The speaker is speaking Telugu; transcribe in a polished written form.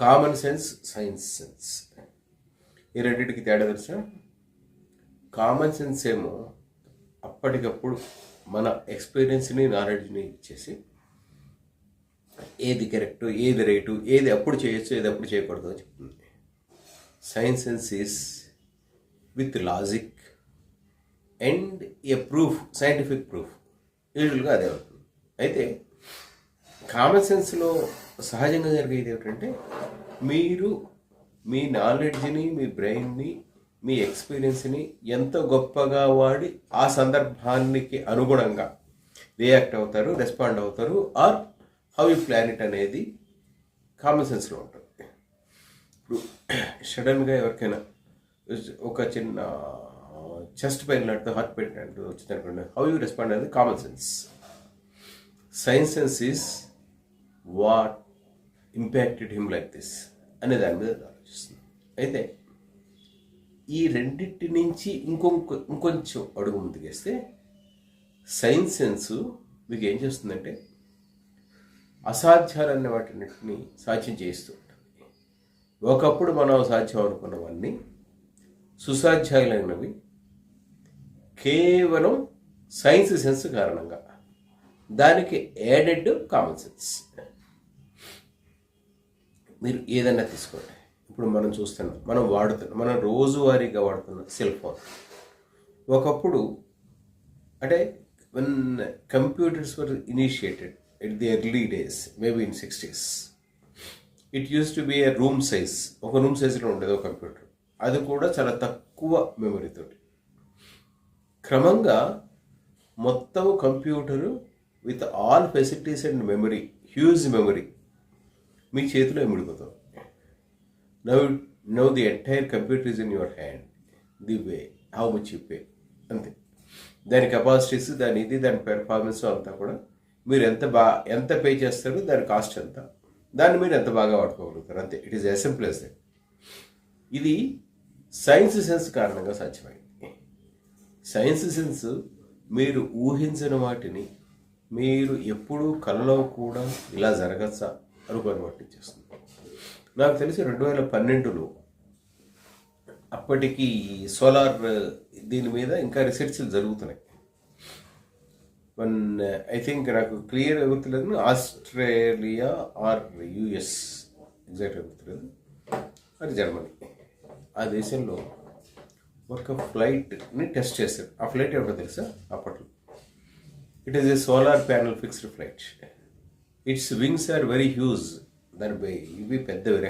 కామన్ సెన్స్, సైన్స్ సెన్స్, ఈ రెండింటికి తేడా తెలుసా? కామన్ సెన్స్ ఏమో అప్పటికప్పుడు మన ఎక్స్పీరియన్స్ని, నాలెడ్జ్ని ఇచ్చేసి ఏది కరెక్టు, ఏది రైటు, ఏది అప్పుడు చేయొచ్చు, ఏది అప్పుడు చేయకూడదు అని చెప్తుంది. Science sense is with logic and A proof, scientific proof. యూజువల్గా అదే అవుతుంది. అయితే కామన్ సెన్స్లో సహజంగా జరిగేది ఏమిటంటే, మీరు మీ నాలెడ్జ్ని, మీ బ్రెయిన్ని, మీ ఎక్స్పీరియన్స్ని ఎంత గొప్పగా వాడి ఆ సందర్భానికి అనుగుణంగా రియాక్ట్ అవుతారు, రెస్పాండ్ అవుతారు, or how you plan it అనేది కామన్ సెన్స్లో ఉంటుంది. ఇప్పుడు సడన్గా ఎవరికైనా ఒక చిన్న చెస్ట్ పెయిన్ లాంటి, హార్ట్ పెయిన్ లాంటి వచ్చింది అనుకోండి, హౌ యూ రెస్పాండ్ అనేది common sense. Science sense is what impacted him like this అనే దాని మీద ఆలోచిస్తుంది. అయితే ఈ రెండింటి నుంచి ఇంకొంచెం అడుగు ముందుకేస్తే సైన్స్ సెన్స్ మీకు ఏం చేస్తుందంటే అసాధ్యాలన్న వాటిన్నిటిని సాధ్యం చేస్తూ ఉంటుంది. ఒకప్పుడు మనం సాధ్యం అనుకున్నవన్నీ సుసాధ్యాలైనవి కేవలం సైన్స్ సెన్స్ కారణంగా. దానికి యాడెడ్ కామన్ సెన్స్. మీరు ఏదైనా తీసుకోండి, ఇప్పుడు మనం చూస్తున్నాం, మనం రోజువారీగా వాడుతున్న సెల్ ఫోన్. ఒకప్పుడు అంటే when computers were initiated at the early days, maybe in 60s, it used to be a room size. ఒక రూమ్ సైజులో ఉండేది ఒక కంప్యూటర్. అది కూడా చాలా తక్కువ మెమరీతోటి. క్రమంగా మొత్తం computer with all facilities and memory, huge memory మీ చేతిలో ఇమిడిపోతుంది. Now the entire computer is in your hand, the way how much you pay, అంతే. దాని కెపాసిటీస్, దాని పెర్ఫార్మెన్స్ అంతా కూడా మీరు ఎంత పే చేస్తారో దాని కాస్ట్ ఎంత, దాన్ని మీరు ఎంత బాగా వాడుకోగలుగుతారు, అంతే. It is as simple as that. ఇది సైన్స్ సెన్స్ కారణంగా సాధ్యమైంది. సైన్స్ సెన్స్ మీరు ఊహించిన వాటిని మీరు ఎప్పుడూ కలలో కూడా ఇలా జరగచ్చా అనుకోని వాటిని చేస్తుంది. నాకు తెలిసి 2012లో అప్పటికి సోలార్ దీని మీద ఇంకా రీసెర్చ్లు జరుగుతున్నాయి. ఐ థింక్ నాకు క్లియర్ గుర్తులేదు, ఆస్ట్రేలియా ఆర్ యుఎస్, ఎగ్జాక్ట్గా గుర్తులేదు, అది జర్మనీ. ఆ దేశంలో ఒక ఫ్లైట్ని టెస్ట్ చేశారు. ఆ ఫ్లైట్ ఎవరో తెలుసా? అప్పట్లో it is a solar panel fixed flight. Its wings are very huge. దానిపై ఇవి పెద్దవి,